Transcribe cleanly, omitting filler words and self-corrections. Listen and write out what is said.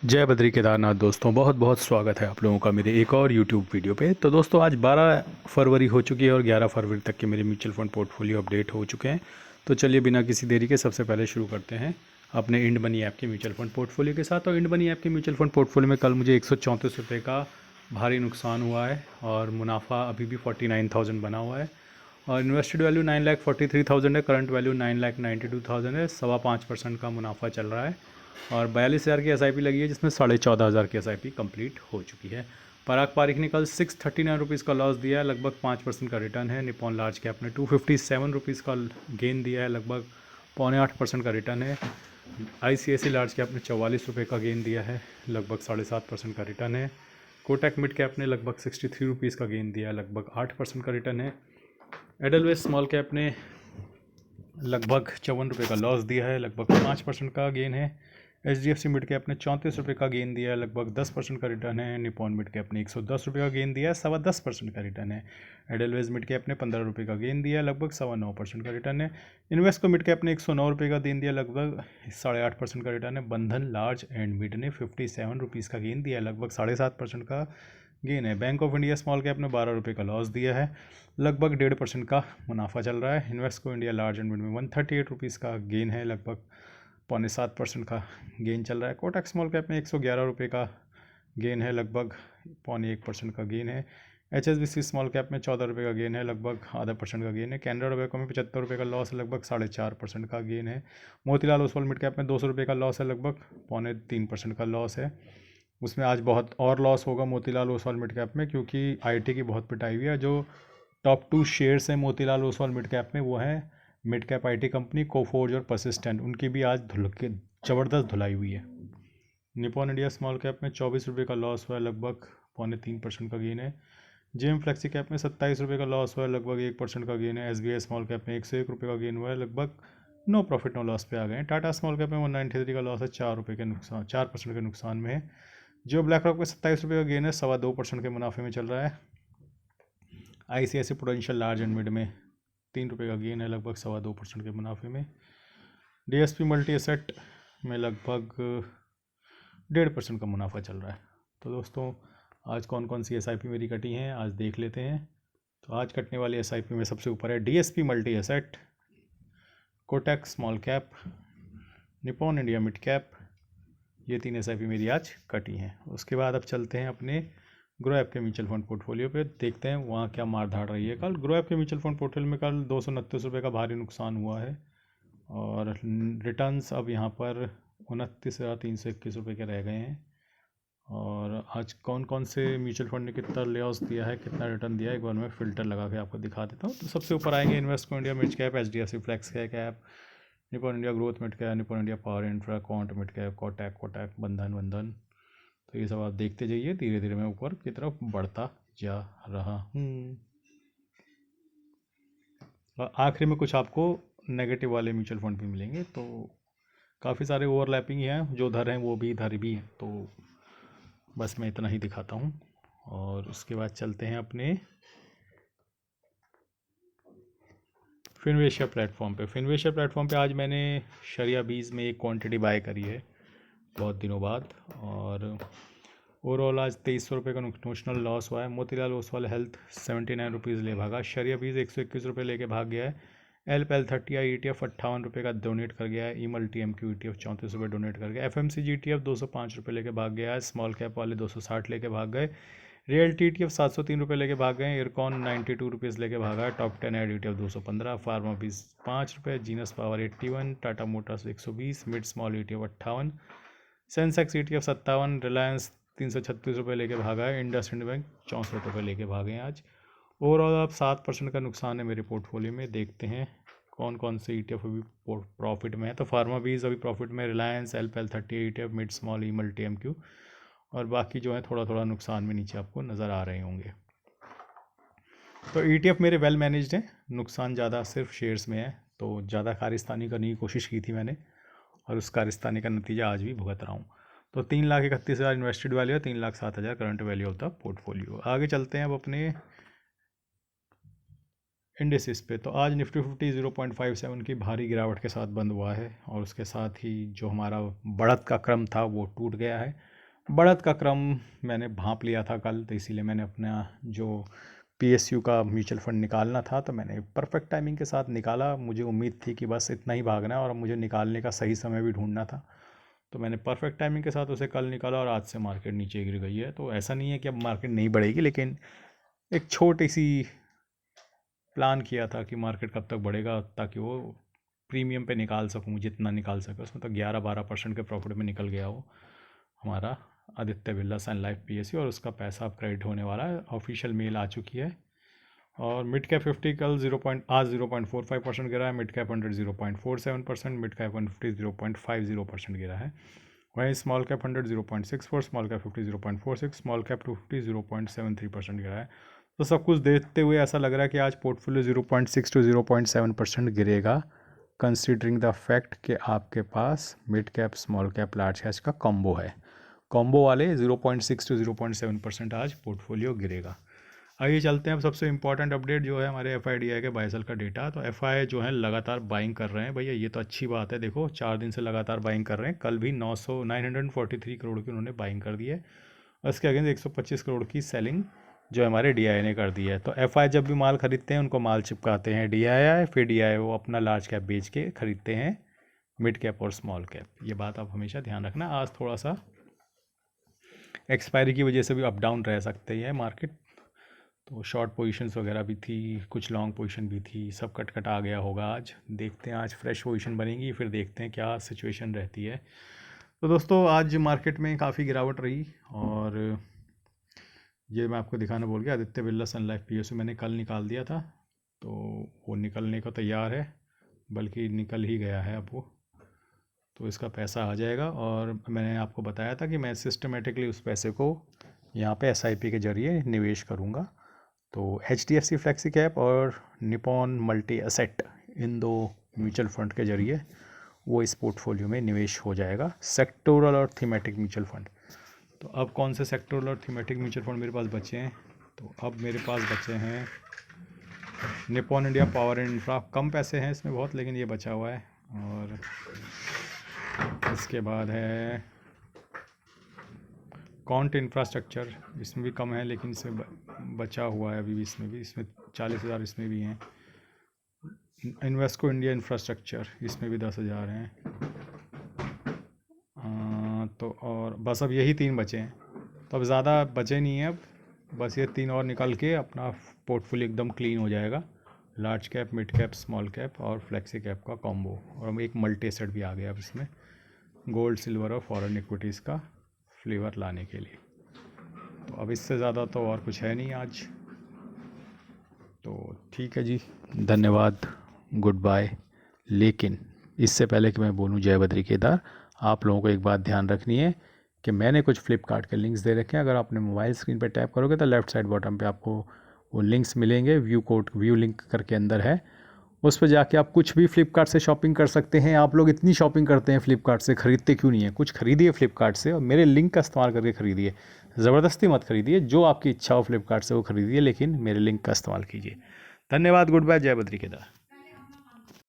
जय बद्री केदारनाथ दोस्तों, बहुत बहुत स्वागत है आप लोगों का मेरे एक और यूट्यूब वीडियो पे। तो दोस्तों आज 12 फरवरी हो चुकी है और 11 फरवरी तक के मेरे म्यूचुअल फंड पोर्टफोलियो अपडेट हो चुके हैं। तो चलिए बिना किसी देरी के सबसे पहले शुरू करते हैं अपने इंड मनी ऐप के म्यूचुअल फंड पोर्टफोलियो के साथ। और इंड मनी ऐप के म्यूचुअल फंड पोर्टफोलियो में कल मुझे 134 रुपये का भारी नुकसान हुआ है और मुनाफा अभी भी 49,000 बना हुआ है। और इन्वेस्टेड वैल्यू 9,43,000 है, करंट वैल्यू 9,92,000 है। 5.25% का मुनाफा चल रहा है और 42,000 की एसआईपी लगी है, जिसमें 14,500 की एसआईपी कंप्लीट हो चुकी है। पराग पारिक ने कल 639 रुपीज़ का लॉस दिया है, लगभग 5% का रिटर्न है। निपॉन लार्ज कैप ने 257 रुपीज़ का गेन दिया है, लगभग 0.8% का रिटर्न है। आईसीआईसी लार्ज कैप ने 44 रुपये का गेन दिया है, लगभग 7.5% का रिटर्न है। कोटक मिड कैप ने लगभग 63 रुपीज़ का गेन दिया है, लगभग 8% का रिटर्न है। एडलवेस स्मॉल कैप ने लगभग 54 रुपये का लॉस दिया है, लगभग 5% का गेन है। HDFC मिड कैप ने 34 रुपये का गेन दिया है, लगभग 10% का रिटर्न है। निपॉन मिड कैप ने 110 रुपये का गेन दिया है, 10.25% का रिटर्न है। एडलवेज मिड कैप ने 15 रुपये का गेन दिया है, लगभग 9.25% का रिटर्न है। इन्वेस्को मिड कैप ने 109 रुपये का गेन दिया, लगभग 8.5% का रिटर्न है। बंधन लार्ज एंड मिड ने 57 रुपीज़ का गेन दिया है, लगभग 7.5% का गेन है। Bank of India small cap ने 12 रुपये का लॉस दिया है, लगभग 1.5% का मुनाफा चल रहा है। Invesco India large and mid में 138 रुपीज़ का गेन है, लगभग 0.7% का गेन चल रहा है। कोटक स्मॉल कैप में 111 रुपये का गेन है, लगभग 0.1% का गेन है। HSBC स्मॉल कैप में 14 रुपये का गेन है, लगभग 0.5% का गेन है। कैनरा बैंक में 75 रुपये का लॉस है, लगभग 4.5% का गेन है। मोतीलाल ओसवाल मिड कैप में 200 रुपये का लॉस है, लगभग 0.3% का लॉस है। उसमें आज बहुत और लॉस होगा मोतीलाल ओसवाल मिड कैप में, क्योंकि आईटी की बहुत पिटाई हुई है। जो टॉप 2 शेयर्स हैं मोतीलाल ओसवाल मिड कैप में, वो हैं mid cap IT company, Coforge और परसिस्टेंट। उनकी भी आज धुल के ज़बरदस्त धुलाई हुई है। निपॉन इंडिया स्मॉल कैप में 24 रुपये का लॉस हुआ है, लगभग 0.3% का गेन है। जेएम फ्लेक्सी कैप में 27 रुपये का लॉस हुआ है, लगभग 1% का गेन है। एसबीआई स्मॉल कैप में 101 रुपये का गेन हुआ है, लगभग नो प्रॉफिट नो लॉस पे आ गए हैं। टाटा स्मॉल कैप में 193 का लॉस है, 4 रुपये के नुकसान, 4% के नुकसान में है। जो ब्लैक रॉक में 27 रुपये का गेन है, 2.25% के मुनाफे में चल रहा है। ICICI prudential large and mid में 3 रुपये का गेन है, लगभग 2.25% के मुनाफे में। डीएसपी मल्टी एसेट में लगभग 1.5% का मुनाफा चल रहा है। तो दोस्तों आज कौन कौन सी एसआईपी मेरी कटी हैं आज देख लेते हैं। तो आज कटने वाली एसआईपी में सबसे ऊपर है DSP multi asset, Kotak small cap, Nippon India mid cap. ये 3 एसआईपी मेरी आज कटी हैं। उसके बाद अब चलते हैं अपने ग्रो ऐप के म्यूचुअल फंड पोर्टफोलियो पे, देखते हैं वहाँ क्या मार धाड़ रही है। कल ग्रो ऐप के म्यूचुअल फंड पोर्टफोलियो में कल 229 रुपये का भारी नुकसान हुआ है और रिटर्न्स अब यहाँ पर 29,321 रुपये के रह गए हैं। और आज कौन कौन से म्यूचुअल फंड ने कितना लॉस दिया है, कितना रिटर्न दिया है, एक बार मैं फ़िल्टर लगा के आपको दिखा देता हूँ। तो सबसे ऊपर आएंगे Invesco India mid cap, HDFC flex cap, Nippon India growth mid cap, Nippon India power infra, Quant mid cap, Kotak, Bandhan. तो ये सब आप देखते जाइए, धीरे धीरे मैं ऊपर की तरफ बढ़ता जा रहा हूँ। और आखिरी में कुछ आपको नेगेटिव वाले म्यूचुअल फंड भी मिलेंगे। तो काफ़ी सारे ओवरलैपिंग हैं, जो इधर हैं वो भी इधर भी हैं। तो बस मैं इतना ही दिखाता हूँ और उसके बाद चलते हैं अपने फिनवेशिया प्लेटफॉर्म पे। फिनवेशिया प्लेटफॉर्म पे आज मैंने शरिया बीज में एक क्वांटिटी बाय करी है बहुत दिनों बाद, और ओवरऑल आज 2300 रुपये का नोशनल लॉस हुआ है। मोतीलाल ओसवाल हेल्थ 79 रुपीज़ ले भागा। शरिया बीज 121 रुपये लेके भाग गया है। LPL30 ETF 58 रुपये का डोनेट कर गया है। ई मल्टी MQ ETF 34 रुपये डोनेट कर गया। FMCG ETF 205 रुपये लेके भाग गया है। स्मॉल कैप वाले 260 लेके भाग गए। रियल्टी ETF 703 रुपये लेके भाग गए। इरकॉन 92 रुपीज़ लेके भागा है। टॉप 10 एड ETF 215, फार्मा बीज 5 रुपये, genus power 81, Tata Motors 120, mid small ETF 58, Sensex ETF 57, Reliance 336 रुपये लेके भागा है। इंडसइंड बैंक 64 रुपये लेके भागे हैं आज। ओवरऑल अब 7% का नुकसान है मेरे पोर्टफोलियो में। देखते हैं कौन कौन से ETF अभी प्रॉफिट में है। तो फार्मा बीज अभी प्रॉफिट में, Reliance, LPL30 ETF, mid small, ई मल्टी MQ, और बाकी जो है थोड़ा थोड़ा नुकसान में नीचे आपको नज़र आ रहे होंगे। तो ETF मेरे वेल मैनेज्ड हैं, नुकसान ज़्यादा सिर्फ शेयर्स में है। तो ज़्यादा कारस्तानी करने की कोशिश की थी मैंने, और उस कारस्तानी का नतीजा आज भी भुगत रहा हूँ। तो 3,31,000 इन्वेस्टेड वैल्यू है, 3,07,000 current value of the portfolio. आगे चलते हैं अब अपने इंडेसिस पे। तो आज निफ्टी 50 0.57 की भारी गिरावट के साथ बंद हुआ है, और उसके साथ ही जो हमारा बढ़त का क्रम था वो टूट गया है। बढ़त का क्रम मैंने भांप लिया था कल, तो इसीलिए मैंने अपना जो पीएसयू का म्यूचुअल फंड निकालना था तो मैंने परफेक्ट टाइमिंग के साथ निकाला। मुझे उम्मीद थी कि बस इतना ही भागना है और मुझे निकालने का सही समय भी ढूंढना था, तो मैंने परफेक्ट टाइमिंग के साथ उसे कल निकाला और आज से मार्केट नीचे गिर गई है। तो ऐसा नहीं है कि अब मार्केट नहीं बढ़ेगी, लेकिन एक छोटी सी प्लान किया था कि मार्केट कब तक बढ़ेगा ताकि वो प्रीमियम पे निकाल सकूं, जितना निकाल सके उसमें। तो 11-12% के प्रॉफिट में निकल गया वो हमारा आदित्य बिरला सन लाइफ पीएसयू, और उसका पैसा अब क्रेडिट होने वाला है। ऑफिशियल मेल आ चुकी है। और मिड कैप 50 कल आज 0.45% गिरा है, मिड कैप 100 0.47%, मिड कैप 150 0.50% गिरा है। वहीं small cap 100 0.64, small cap 50 0.46, small cap 250 0.73% गिरा है। तो सब कुछ देखते हुए ऐसा लग रहा है कि आज पोर्टफोलियो 0.6 to 0.7% गिरेगा, कंसिडरिंग द फैक्ट कि आपके पास mid cap small cap large cap का कॉम्बो है। कॉम्बो वाले 0.6 to 0.7% आज पोर्टफोलियो गिरेगा। आइए चलते हैं अब सबसे इंपॉर्टेंट अपडेट जो है हमारे FIDI के बाय सेल का डेटा। तो FI जो है लगातार बाइंग कर रहे हैं भैया, ये तो अच्छी बात है। देखो 4 दिन से लगातार बाइंग कर रहे हैं। कल भी 943 करोड़ की उन्होंने बाइंग कर दी है। उसके अगेंस्ट 125 करोड़ की सेलिंग जो हमारे DI ने कर दी है। तो FI जब भी माल खरीदते हैं उनको माल चिपकाते हैं DI, फिर DI वो अपना लार्ज कैप बेच के खरीदते हैं मिड कैप और स्मॉल कैप। ये बात आप हमेशा ध्यान रखना। आज थोड़ा सा एक्सपायरी की वजह से भी अप डाउन रह सकते हैं मार्केट, तो शॉर्ट पोजीशंस वगैरह भी थी, कुछ लॉन्ग पोजीशन भी थी, सब कट आ गया होगा। आज देखते हैं, आज फ्रेश पोजीशन बनेगी, फिर देखते हैं क्या सिचुएशन रहती है। तो दोस्तों आज मार्केट में काफ़ी गिरावट रही, और ये मैं आपको दिखाना भूल गया, आदित्य बिरला सन लाइफ पीएसयू मैंने कल निकाल दिया था, तो वो निकलने को तैयार है, बल्कि निकल ही गया है अब वो। तो इसका पैसा आ जाएगा, और मैंने आपको बताया था कि मैं सिस्टमेटिकली उस पैसे को यहाँ पे SIP के ज़रिए निवेश करूँगा। तो HDFC फ्लेक्सी कैप और निपॉन मल्टी एसेट, इन 2 म्यूचुअल फंड के ज़रिए वो इस पोर्टफोलियो में निवेश हो जाएगा, सेक्टोरल और थीमेटिक म्यूचुअल फंड। तो अब कौन से सेक्टोरल और थीमेटिक म्यूचुअल फंड मेरे पास बचे हैं? तो अब मेरे पास बचे हैं Nippon India power and infra, कम पैसे हैं इसमें बहुत, लेकिन ये बचा हुआ है। और इसके बाद है कॉन्ट इंफ्रास्ट्रक्चर, इसमें भी कम है लेकिन इसमें बचा हुआ है अभी भी, इसमें 40,000 इसमें भी हैं। इन्वेस्को इंडिया इंफ्रास्ट्रक्चर, इसमें भी 10,000 हैं। तो और बस अब यही 3 बचे हैं, तो अब ज़्यादा बचे नहीं हैं। अब बस ये 3 और निकल के अपना पोर्टफोलियो एकदम क्लीन हो जाएगा। Large cap, mid cap, small cap और फ्लेक्सी कैप का कॉम्बो, और एक मल्टी एसेट भी आ गया अब इसमें, गोल्ड सिल्वर और फॉरेन इक्विटीज़ का फ्लेवर लाने के लिए। तो अब इससे ज़्यादा तो और कुछ है नहीं आज। तो ठीक है जी, धन्यवाद, गुड बाय। लेकिन इससे पहले कि मैं बोलूँ जय बद्री केदार, आप लोगों को एक बात ध्यान रखनी है कि मैंने कुछ फ्लिपकार्ट के लिंक्स दे रखे हैं। अगर आपने मोबाइल स्क्रीन पर टैप करोगे तो लेफ़्ट साइड बॉटम पे आपको वो लिंक्स मिलेंगे, व्यू लिंक करके अंदर है, उस पर जाके आप कुछ भी फ्लिपकार्ट से शॉपिंग कर सकते हैं। आप लोग इतनी शॉपिंग करते हैं फ्लिपकार्ट से, ख़रीदते क्यों नहीं है? कुछ खरीदिए फ्लिपकार्ट से और मेरे लिंक का इस्तेमाल करके ख़रीदिए। ज़बरदस्ती मत खरीदिए, जो आपकी इच्छा हो फ्लिपकार्ट से वो खरीदिए, लेकिन मेरे लिंक का इस्तेमाल कीजिए। धन्यवाद, गुड बाय, जय बद्री केदार।